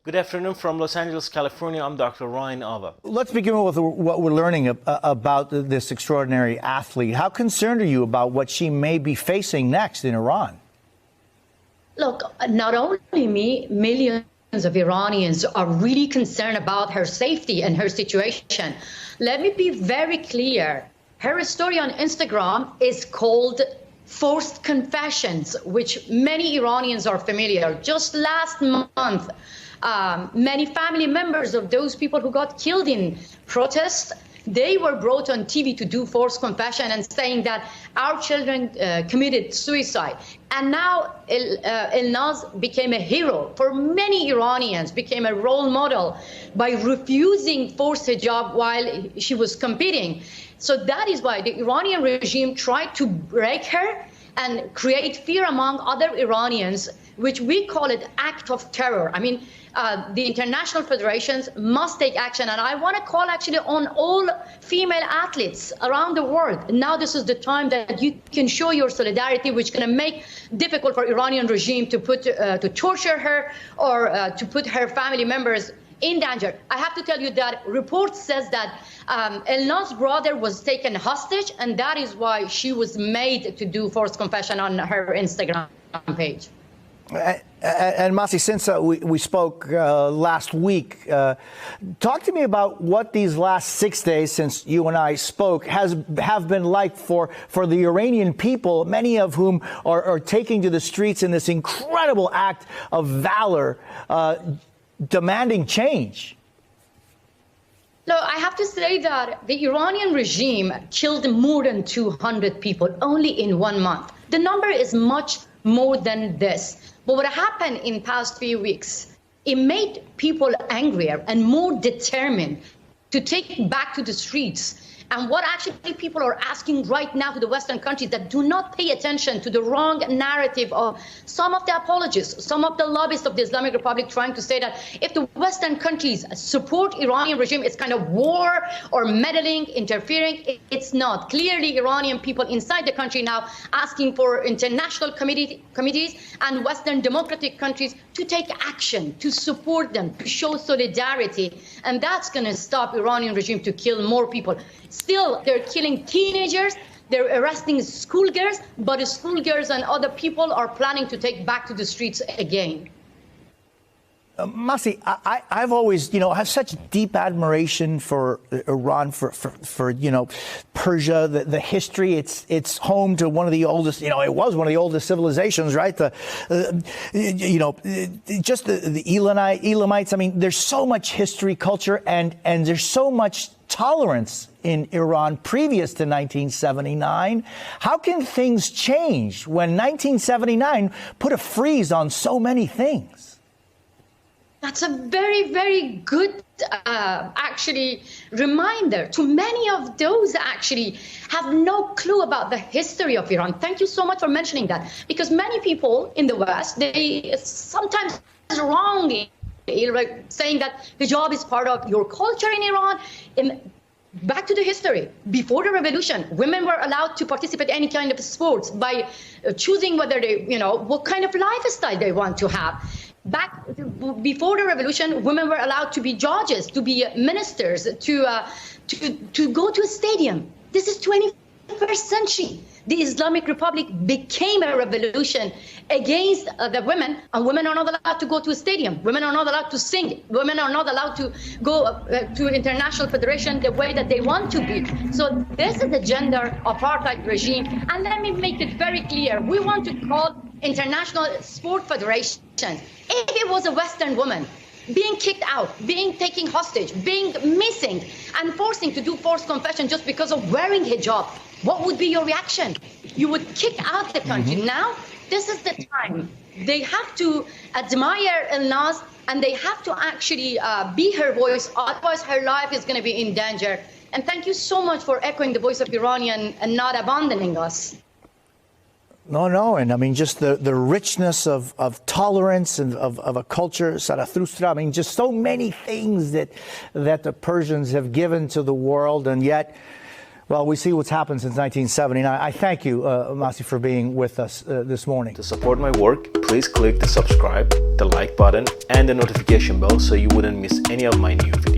Good afternoon from Los Angeles, California. I'm Dr. Ryan Ava. Let's begin with what we're learning about this extraordinary athlete. How concerned are you about what she may be facing next in Iran? Look, not only me, millions of Iranians are really concerned about her safety and her situation. Let me be very clear. Her story on Instagram is called Forced Confessions, which many Iranians are familiar. Just last month, many family members of those people who got killed in protests, they were brought on TV to do forced confession and saying that our children committed suicide. And now Elnaz became a hero for many Iranians, became a role model by refusing forced hijab while she was competing. So that is why the Iranian regime tried to break her and create fear among other Iranians, which we call it act of terror. I mean, the international federations must take action. And I want to call actually on all female athletes around the world. Now this is the time that you can show your solidarity, which is going to make difficult for Iranian regime to to torture her or to put her family members in danger. I have to tell you that report says that Elnaz's brother was taken hostage, and that is why she was made to do forced confession on her Instagram page. And Masih, since we spoke last week, talk to me about what these last 6 days since you and I spoke have been like for the Iranian people, many of whom are taking to the streets in this incredible act of valor, demanding change. No, I have to say that the Iranian regime killed more than 200 people only in 1 month. The number is much more than this. But what happened in past few weeks, it made people angrier and more determined to take back to the streets. And what actually people are asking right now to the Western countries that do not pay attention to the wrong narrative of some of the apologists, some of the lobbyists of the Islamic Republic trying to say that if the Western countries support Iranian regime, it's kind of war or meddling, interfering. It's not. Clearly, Iranian people inside the country now asking for international committees and Western democratic countries to take action, to support them, to show solidarity. And that's going to stop Iranian regime to kill more people. Still, they're killing teenagers, they're arresting schoolgirls, but schoolgirls and other people are planning to take back to the streets again. Masih, I've always, have such deep admiration for Iran, for Persia, the history. It's home to one of the oldest, it was one of the oldest civilizations, right? Just the Elamites. I mean, there's so much history, culture, and there's so much tolerance in Iran previous to 1979. How can things change when 1979 put a freeze on so many things? That's a very, very good, actually, reminder to many of those actually have no clue about the history of Iran. Thank you so much for mentioning that, because many people in the West, they sometimes wrongly saying that hijab is part of your culture in Iran. Back to the history. Before the revolution, women were allowed to participate in any kind of sports by choosing whether they, what kind of lifestyle they want to have. Before the revolution, women were allowed to be judges, to be ministers, to go to a stadium. This is 21st century. The Islamic Republic became a revolution against the women, and women are not allowed to go to a stadium. Women are not allowed to sing. Women are not allowed to go to international federation the way that they want to be. So this is the gender apartheid regime. And let me make it very clear. We want to call international sport federations. If it was a Western woman being kicked out, being taken hostage, being missing, and forcing to do forced confession just because of wearing hijab, what would be your reaction? You would kick out the country. Now, this is the time. They have to admire Elnaz, and they have to actually be her voice, otherwise her life is going to be in danger. And thank you so much for echoing the voice of Iranian and not abandoning us. No, and I mean, just the richness of tolerance and of a culture, Zarathustra, I mean, just so many things that the Persians have given to the world, and yet Well, we see what's happened since 1979. I thank you, Masih, for being with us this morning. To support my work, please click the subscribe, the like button, and the notification bell so you wouldn't miss any of my new videos.